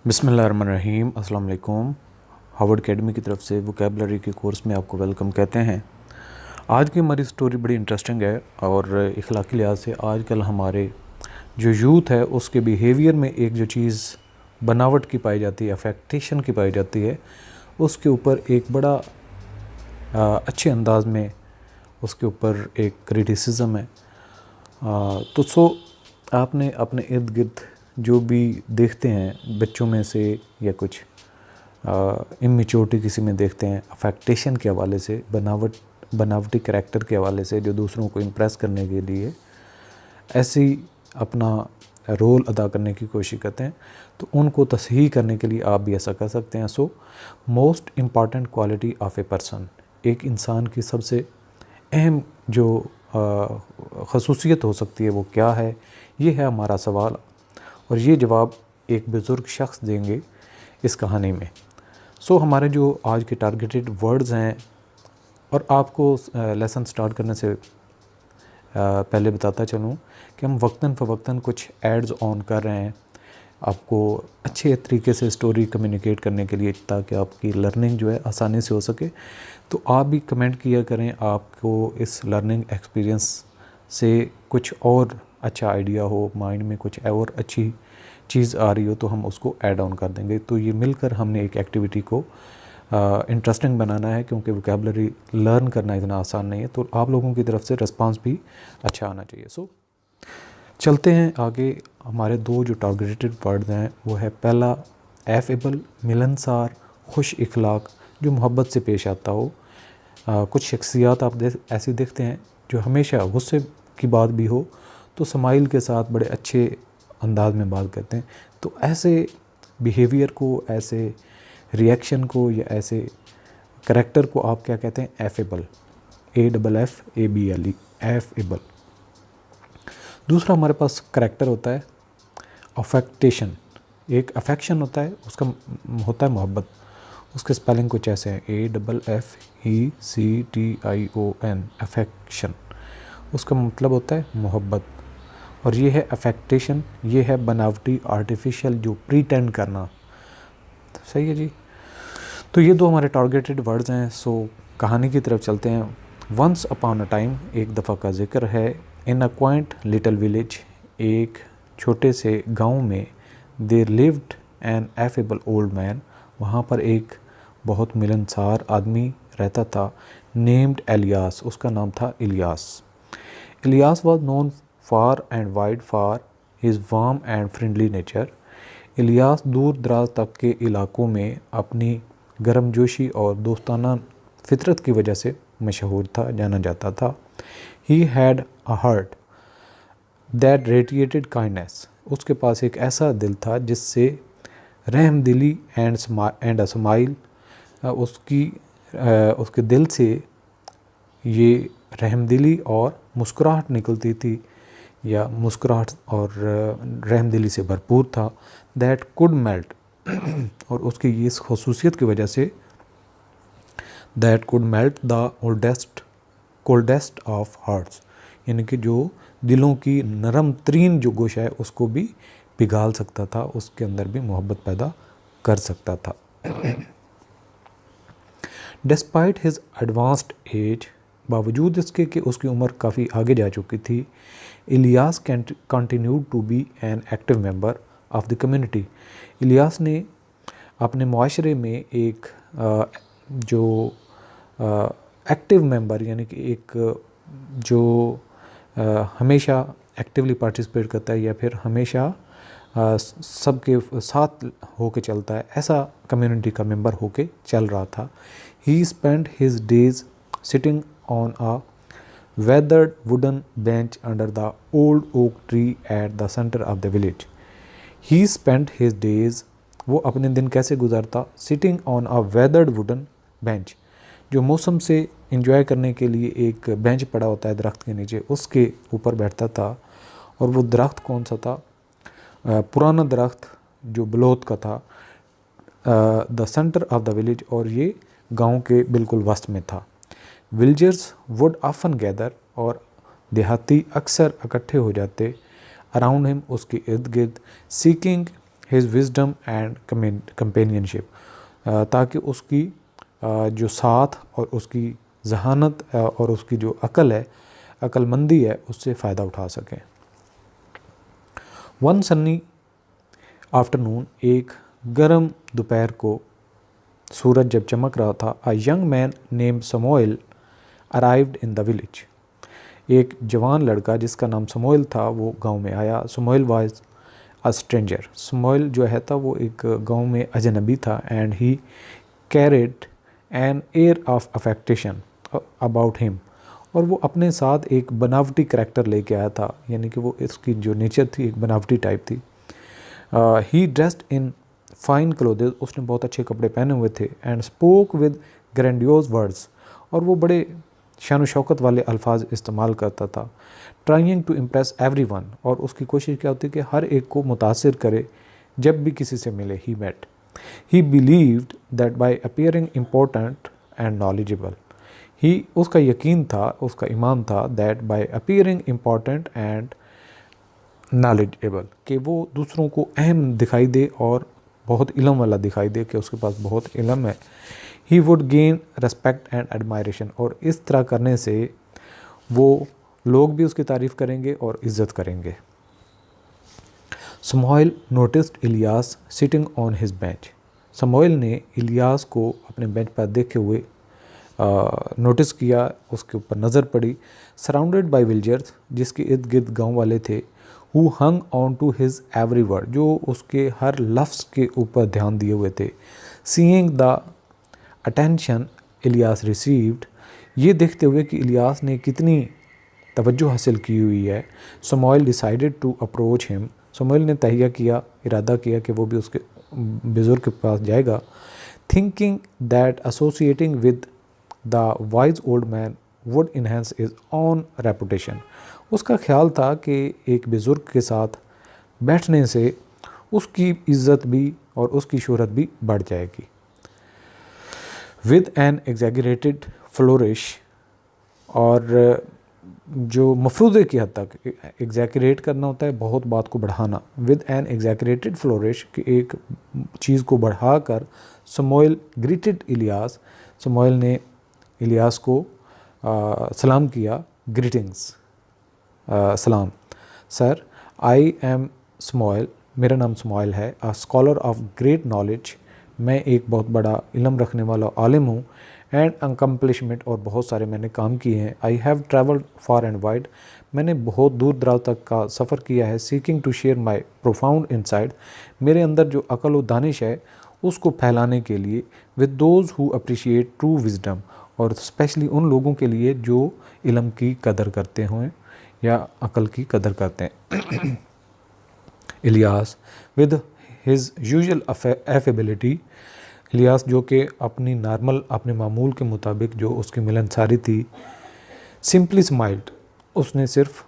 बिस्मिल्लाहिर्रहमानिर्रहीम। अस्सलाम वालेकुम। हार्वर्ड एकेडमी की तरफ से वोकैबुलरी के कोर्स में आपको वेलकम कहते हैं। आज की हमारी स्टोरी बड़ी इंटरेस्टिंग है और इखलाकी लिहाज से आजकल हमारे जो यूथ है उसके बिहेवियर में एक जो चीज़ बनावट की पाई जाती है, अफेक्टेशन की पाई जाती है, उसके ऊपर एक बड़ा अच्छे अंदाज में उसके ऊपर एक क्रिटिसिज्म है। आपने अपने इर्द गिर्द जो भी देखते हैं बच्चों में से या कुछ इमेच्योरिटी किसी में देखते हैं, अफेक्टेशन के हवाले से, बनावटी करैक्टर के हवाले से, जो दूसरों को इम्प्रेस करने के लिए ऐसी अपना रोल अदा करने की कोशिश करते हैं, तो उनको तसहीह करने के लिए आप भी ऐसा कर सकते हैं। Most important quality of a person, एक इंसान की सबसे अहम जो खसूसियत हो सकती है वो क्या है, ये है हमारा सवाल और ये जवाब एक बुज़ुर्ग शख्स देंगे इस कहानी में। हमारे जो आज के टारगेटेड वर्ड्स हैं, और आपको लेसन स्टार्ट करने से पहले बताता चलूँ कि हम वक्तन फ़वक्तन कुछ एड्स ऑन कर रहे हैं आपको अच्छे तरीके से स्टोरी कम्युनिकेट करने के लिए, ताकि आपकी लर्निंग जो है आसानी से हो सके। तो आप भी कमेंट किया करें आपको इस लर्निंग एक्सपीरियंस से कुछ और अच्छा आइडिया हो, माइंड में कुछ और अच्छी चीज़ आ रही हो तो हम उसको ऐड ऑन कर देंगे। तो ये मिलकर हमने एक एक्टिविटी को इंटरेस्टिंग बनाना है, क्योंकि वोकैबुलरी लर्न करना इतना आसान नहीं है। तो आप लोगों की तरफ से रिस्पांस भी अच्छा आना चाहिए। चलते हैं आगे। हमारे दो जो टारगेटेड वर्ड हैं वो है, पहला एफेबल, मिलनसार, खुश इखलाक, जो मोहब्बत से पेश आता हो। कुछ शख्सियात आप ऐसे देखते हैं जो हमेशा गुस्से की बात भी हो तो स्माइल के साथ बड़े अच्छे अंदाज में बात करते हैं। तो ऐसे बिहेवियर को, ऐसे रिएक्शन को या ऐसे करैक्टर को आप क्या कहते हैं? Affable, AFFABLE, affable. दूसरा हमारे पास करैक्टर होता है अफेक्टेशन। एक अफेक्शन होता है, उसका होता है मोहब्बत। उसके स्पेलिंग कुछ ऐसे हैं, AFFECTION, अफेक्शन। उसका मतलब होता है मोहब्बत। और ये है अफेक्टेशन, ये है बनावटी, आर्टिफिशियल, जो प्रीटेंड करना। सही है जी। तो ये दो हमारे टारगेटेड वर्ड्स हैं। कहानी की तरफ चलते हैं। वंस अपॉन अ टाइम, एक दफ़ा का जिक्र है, in a quaint little village, एक छोटे से गांव में, there lived an affable old man, वहाँ पर एक बहुत मिलनसार आदमी रहता था, नेम्ड एलियास, उसका नाम था Ilyas. Ilyas was known far and wide for his warm and friendly nature. Ilyas दूर दराज तक के इलाकों में अपनी गर्मजोशी और दोस्ताना फितरत की वजह से मशहूर था, जाना जाता था। He had a heart that radiated kindness, उसके पास एक ऐसा दिल था जिससे रहमदिली एंड अ स्माइल, उसके दिल से ये रहमदिली और मुस्कुराहट निकलती थी, या मुस्कुराहट और रहमदिली से भरपूर था। दैट कुड मेल्ट, और उसकी इस खसूसियत की वजह से, that could melt the coldest of hearts, यानी कि जो दिलों की नरम तरीन जो गोशा है उसको भी पिघाल सकता था, उसके अंदर भी मोहब्बत पैदा कर सकता था। डिस्पाइट हिज एडवांस्ड एज, बावजूद इसके कि उसकी उम्र काफ़ी आगे जा चुकी थी, Ilyas continued to be an active member of the community. Ilyas ने अपने माशरे में एक जो एक्टिव मेंबर, यानी कि एक जो हमेशा एक्टिवली पार्टिसिपेट करता है या फिर हमेशा सबके साथ होके चलता है, ऐसा कम्युनिटी का मेंबर होके चल रहा था। He spend his days sitting on a weathered wooden bench under the old oak tree at the center of the village. He spent his days, वो अपने दिन कैसे गुजारता? Sitting on a weathered wooden bench, जो मौसम से enjoy करने के लिए एक बेंच पड़ा होता है दरख्त के नीचे, उसके ऊपर बैठता था। और वो दरख्त कौन सा था? पुराना दरख्त जो बलोत का था, the centre of the village, और ये गांव के बिल्कुल वस्त में था। विलेजर्स वुड ऑफन गैदर, और देहाती अक्सर इकट्ठे हो जाते, अराउंड हिम, उसके इर्द गिर्द, seeking his wisdom and companionship, ताकि उसकी जो साथ और उसकी जहानत और उसकी जो अकल है, अक्लमंदी है, उससे फ़ायदा उठा सकें। वन सन्नी आफ्टरनून, एक गर्म दोपहर को सूरज जब चमक रहा था, a young man named Samoil arrived in the village. एक जवान लड़का जिसका नाम समोइल था वो गांव में आया। समोइल वाज अ स्ट्रेंजर, समोइल जो है था वो एक गांव में अजनबी था। And he carried an air of affectation about him, और वो अपने साथ एक बनावटी करैक्टर लेके आया था, यानी कि वो इसकी जो नेचर थी एक बनावटी टाइप थी। ही ड्रेस्ड इन फाइन क्लोथेस, उसने बहुत अच्छे कपड़े पहने हुए थे। And spoke with grandiose words, और वो बड़े शान शौकत वाले अल्फाज इस्तेमाल करता था। ट्राइंग टू इम्प्रेस एवरीवन, और उसकी कोशिश क्या होती कि हर एक को मुतासिर करे जब भी किसी से मिले। He met, he believed that by appearing important and knowledgeable, he, उसका यकीन था, उसका ईमान था, that by appearing important and knowledgeable, कि वो दूसरों को अहम दिखाई दे और बहुत इल्म वाला दिखाई दे, कि उसके पास बहुत इल्म है। He would gain respect and admiration, और इस तरह करने से वो लोग भी उसकी तारीफ़ करेंगे और इज़्ज़त करेंगे। Samoil noticed Ilyas sitting on his bench, Samoil ने इलियास को अपने बेंच पर देखे हुए नोटिस किया, उसके ऊपर नज़र पड़ी। सराउंडेड बाय विलेजर्स, जिसके इर्द गिर्द गाँव वाले थे। Who hung on to his every word, जो उसके हर लफ्ज़ के ऊपर ध्यान दिए हुए थे। Seeing the attention Ilyas received, ये देखते हुए कि इलियास ने कितनी तवज्जो हासिल की हुई है, समोइल डिसाइडेड टू अप्रोच हिम, समोइल ने तहिया किया, इरादा किया कि वो भी उसके बुज़ुर्ग के पास जाएगा। Thinking that associating with the wise old man would enhance his own reputation, उसका ख्याल था कि एक बुज़ुर्ग के साथ बैठने से उसकी इज़्ज़त भी और उसकी शोहरत भी बढ़ जाएगी। विद एन एग्जैगरेटेड फ्लोरिश, और जो मफरूज़े की हद तक एग्जैगरेट करना होता है बहुत बात को बढ़ाना। विद एन एग्जैगरेटेड फ्लोरिश, कि एक चीज़ को बढ़ाकर, समोइल ग्रीटेड इलियास, समोइल ने इलियास को सलाम किया। ग्रीटिंग्स, सलाम। सर, आई एम समोइल, मेरा नाम समोइल है। A scholar of great knowledge, मैं एक बहुत बड़ा इल्म रखने वाला आलिम हूँ। एंड अकम्पलिशमेंट, और बहुत सारे मैंने काम किए हैं। I have travelled far and wide, मैंने बहुत दूर दराज तक का सफ़र किया है। Seeking to share my profound insight, मेरे अंदर जो अकल व दानिश है उसको फैलाने के लिए। With those who appreciate true wisdom, और स्पेशली उन लोगों के लिए जो इल्म की कदर करते हों या अकल की कदर करते हैं। Ilyas with his usual affability, Ilyas जो कि अपनी नॉर्मल, अपने मामूल के मुताबिक जो उसकी मिलनसारी थी, सिंपली स्माइल्ड, उसने सिर्फ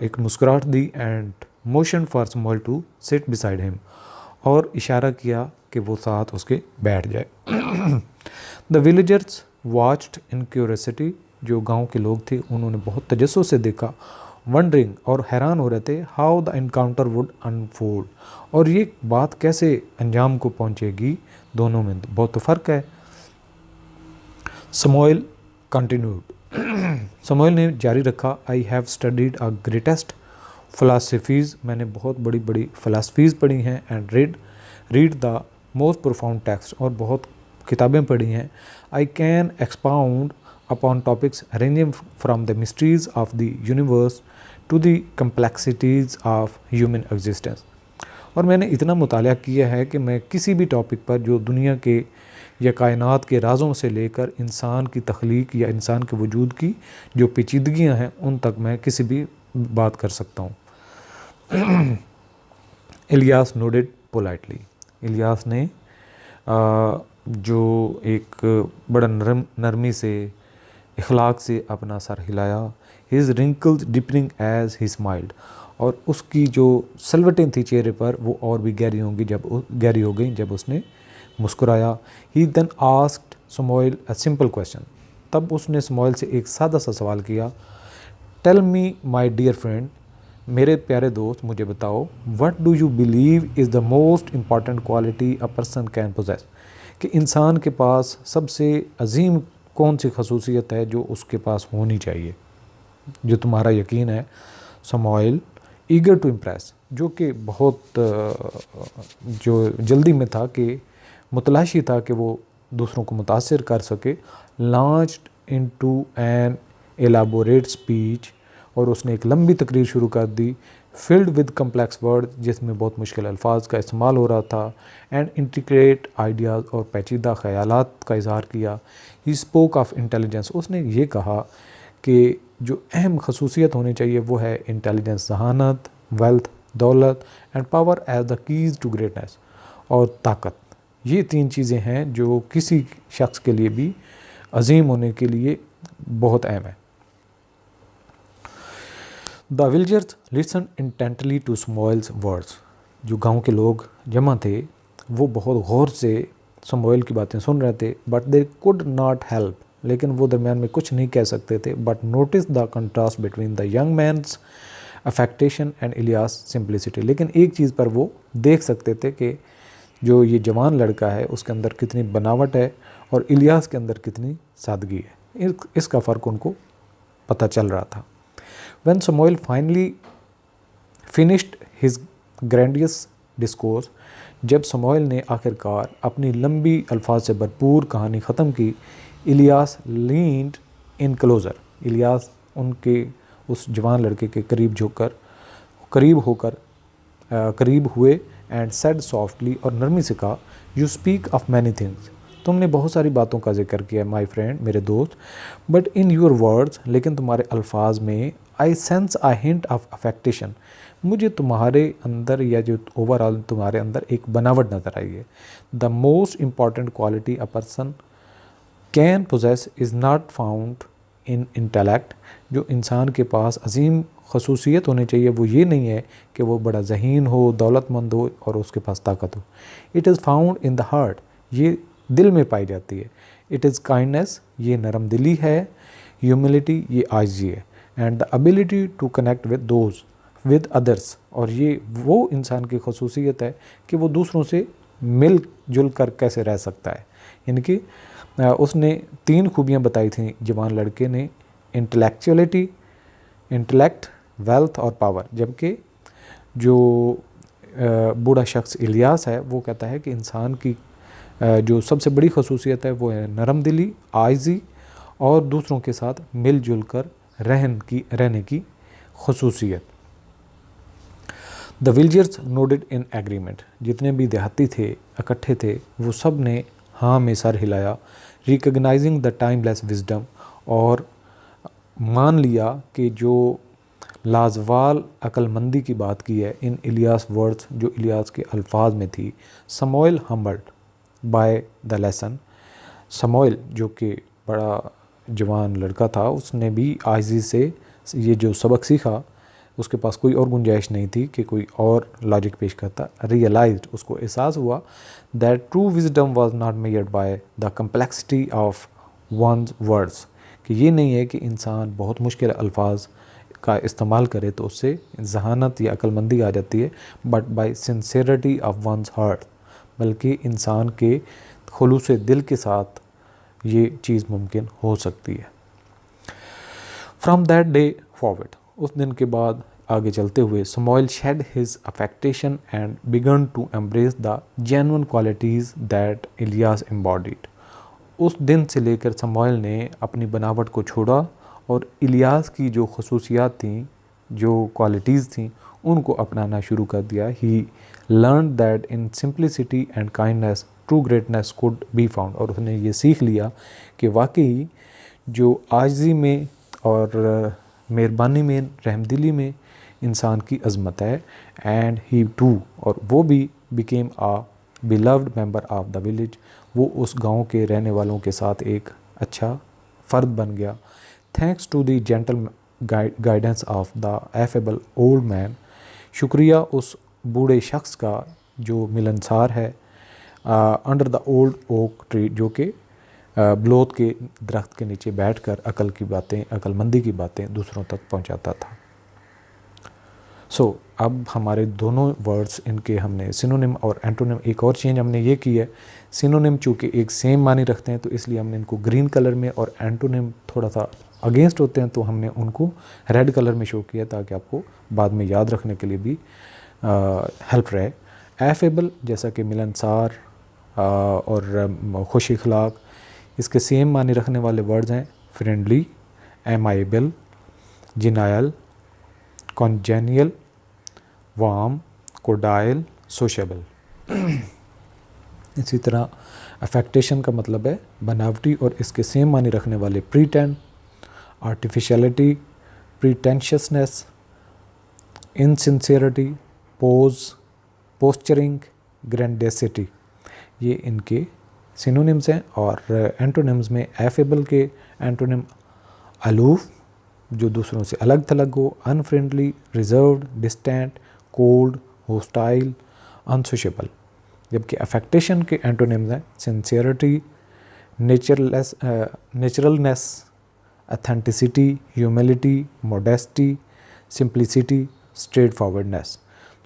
एक मुस्कुराहट दी। And motion for Samoil to sit beside him, और इशारा किया कि वो साथ उसके बैठ जाए। The villagers watched in curiosity, जो गांव के लोग थे उन्होंने बहुत तजस्सुस से देखा। वंडरिंग, और हैरान हो रहे थे, how the encounter would unfold, और ये बात कैसे अंजाम को पहुंचेगी, दोनों में बहुत फ़र्क है। समोइल कंटिन्यूड, समोइल ने जारी रखा। I have studied a greatest philosophies, मैंने बहुत बड़ी बड़ी फ़िलासफ़ीज़ पढ़ी हैं। And read the most profound text, और बहुत किताबें पढ़ी हैं। I can expound upon topics ranging from the mysteries of the universe to the complexities of human existence, और मैंने इतना मुताला किया है कि मैं किसी भी टॉपिक पर जो दुनिया के या कायनात के राज़ों से लेकर इंसान की तख्लीक या इंसान के वजूद की जो पेचीदगियाँ हैं उन तक मैं किसी भी बात कर सकता हूँ। इलियास नोडेड पोलाइटली, इलियास ने जो एक बड़ा नरमी से, इखलाक से अपना सर हिलाया। His wrinkles deepening as he smiled, और उसकी जो सलवटें थी चेहरे पर वो और भी गहरी हो गई जब उसने मुस्कुराया। He then asked Samoil a simple question, तब उसने समोइल से एक सादा सा सवाल किया। Tell me my dear friend, मेरे प्यारे दोस्त मुझे बताओ, what do you believe is the most important quality a person can possess, कि इंसान के पास सबसे अजीम कौन सी खसूसियत है जो उसके पास होनी चाहिए, जो तुम्हारा यकीन है। समॉइल ईगर टू इम्प्रेस, जो कि बहुत जो जल्दी में था, कि मुतलाशी था कि वो दूसरों को मुतासिर कर सके, launched into an elaborate speech, और उसने एक लंबी तकरीर शुरू कर दी, फिल्ड विद कम्प्लेक्स वर्ड, जिसमें बहुत मुश्किल अल्फाज का इस्तेमाल हो रहा था, एंड इंटीग्रेट आइडियाज़, और पेचीदा ख़यालात का इजहार किया। ही स्पोक ऑफ इंटेलिजेंस, उसने ये कहा कि जो अहम खसूसियत होनी चाहिए वो है इंटेलिजेंस, जहानत, वेल्थ, दौलत and power as the keys to greatness, और ताकत। ये 3 चीज़ें हैं जो किसी शख्स के लिए भी अजीम होने के लिए बहुत अहम है। The villagers listen intently to Samoil's words, जो गांव के लोग जमा थे वो बहुत गौर से समॉइल की बातें सुन रहे थे, but they could not help, लेकिन वो दरमियान में कुछ नहीं कह सकते थे, but notice the contrast between the young man's affectation and Ilyas simplicity, लेकिन एक चीज़ पर वो देख सकते थे कि जो ये जवान लड़का है उसके अंदर कितनी बनावट है और इलियास के अंदर कितनी सादगी है, इसका फ़र्क उनको पता चल रहा था। When Samuel finally finished his grandiose discourse, जब समोइल ने आखिरकार अपनी लंबी अल्फाज से भरपूर कहानी ख़त्म की, इलियास लीन्ड इन क्लोज़र, इलियास उनके उस जवान लड़के के करीब हुए एंड सेड सॉफ्टली, और नरमी से कहा, you speak of many things, तुमने बहुत सारी बातों का जिक्र किया माय फ्रेंड, मेरे दोस्त, बट इन योर वर्ड्स, लेकिन तुम्हारे अल्फाज में I sense a hint of affectation, मुझे तुम्हारे अंदर या जो ओवरऑल तुम्हारे अंदर एक बनावट नज़र आई है। The most important quality a person can possess is not found in intellect, जो इंसान के पास अजीम खसूसियत होनी चाहिए वो ये नहीं है कि वो बड़ा ज़हीन हो, दौलतमंद हो और उसके पास ताकत हो। It is found in the heart, ये दिल में पाई जाती है। इट इज़ काइंडनेस, ये नरम दिली है। ह्यूमिलिटी, ये आजिज़ी है। And the ability to connect with others, और ये वो इंसान की खसूसियत है कि वो दूसरों से मिल जुल कर कैसे रह सकता है। यानी कि उसने 3 खूबियाँ बताई थी जवान लड़के ने, इंटेलेक्ट, वेल्थ और पावर, जबकि जो बूढ़ा शख्स इलियास है वो कहता है कि इंसान की जो सबसे बड़ी खसूसियत है वो है नरम दिली, आइज़ी और दूसरों के साथ मिलजुल कर रहने की खसूसियत। The villagers nodded in agreement, जितने भी देहाती थे इकट्ठे थे वो सब ने हाँ में सर हिलाया, रिकग्नाइजिंग द टाइमलेस विजडम, और मान लिया कि जो लाजवाल अक्लमंदी की बात की है इन इलियास वर्ड्स, जो इलियास के अल्फाज में थी। समोइल हम्बल्ड बाय द लेसन, समोइल जो कि बड़ा जवान लड़का था उसने भी आजिज़ी से ये जो सबक सीखा, उसके पास कोई और गुंजाइश नहीं थी कि कोई और लॉजिक पेश करता। रियलाइज्ड, उसको एहसास हुआ that true wisdom was not measured by the complexity of one's words, कि ये नहीं है कि इंसान बहुत मुश्किल अल्फाज का इस्तेमाल करे तो उससे जहानत या अक्लमंदी आ जाती है, but by sincerity of once heart, बल्कि इंसान के खुलूस दिल के साथ ये चीज़ मुमकिन हो सकती है। फ्रॉम दैट डे फॉरवर्ड, उस दिन के बाद आगे चलते हुए, Samoil shed his affectation and began to embrace the genuine qualities that Ilyas embodied. उस दिन से लेकर समोइल ने अपनी बनावट को छोड़ा और इलियास की जो खसूसियात थीं, जो क्वालिटीज़ थीं, उनको अपनाना शुरू कर दिया। He learn that in simplicity and kindness true greatness could be found, और उसने ये सीख लिया कि वाकई जो आजिज़ी में और मेहरबानी में, रहमदिली में इंसान की अज़मत है। एंड ही टू, और वो भी became a beloved member of the village, वो उस गांव के रहने वालों के साथ एक अच्छा फ़र्द बन गया। Thanks to the gentle guidance of the affable old man, शुक्रिया उस बूढ़े शख्स का जो मिलनसार है, under the old oak tree, जो कि बलोत के दरख्त के नीचे बैठकर अक्लमंदी की बातें दूसरों तक पहुंचाता था। अब हमारे दोनों वर्ड्स इनके हमने सिनोनिम और एंटोनिम, एक और चेंज हमने ये की है, सिनोनिम चूँकि एक सेम मानी रखते हैं तो इसलिए हमने इनको ग्रीन कलर में, और एंटोनिम थोड़ा सा अगेंस्ट होते हैं तो हमने उनको रेड कलर में शो किया ताकि आपको बाद में याद रखने के लिए भी हेल्प रहे। एफेबल जैसा कि मिलनसार और खुश अखलाक, इसके सेम माने रखने वाले वर्ड्स हैं फ्रेंडली, एमाइबल, जिनायल, कॉन्जेनियल, वार्म, कोडाइल, सोशेबल। इसी तरह अफेक्टेशन का मतलब है बनावटी और इसके सेम माने रखने वाले प्रीटेंड, आर्टिफिशियलिटी, प्रीटेंशियसनेस, इनसिंसियरिटी, पोज, पोस्चरिंग, ग्रैंडेसिटी, ये इनके सिनोनिम्स हैं। और एंटोनिम्स में एफेबल के एंटोनिम अलूफ, जो दूसरों से अलग थलग हो, unfriendly, reserved, distant, cold, hostile, unsociable. जबकि अफेक्टेशन के एंटोनिम्स हैं sincerity, naturalness, authenticity, humility, modesty, simplicity, straightforwardness.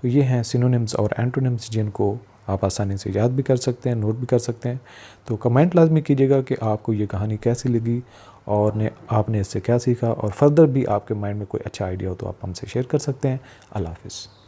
तो ये हैं सिनोनिम्स और एंटोनिम्स जिनको आप आसानी से याद भी कर सकते हैं, नोट भी कर सकते हैं। तो कमेंट लाजमी कीजिएगा कि आपको ये कहानी कैसी लगी और आपने इससे क्या सीखा, और फर्दर भी आपके माइंड में कोई अच्छा आइडिया हो तो आप हमसे शेयर कर सकते हैं। अल्लाह हाफ़िज़।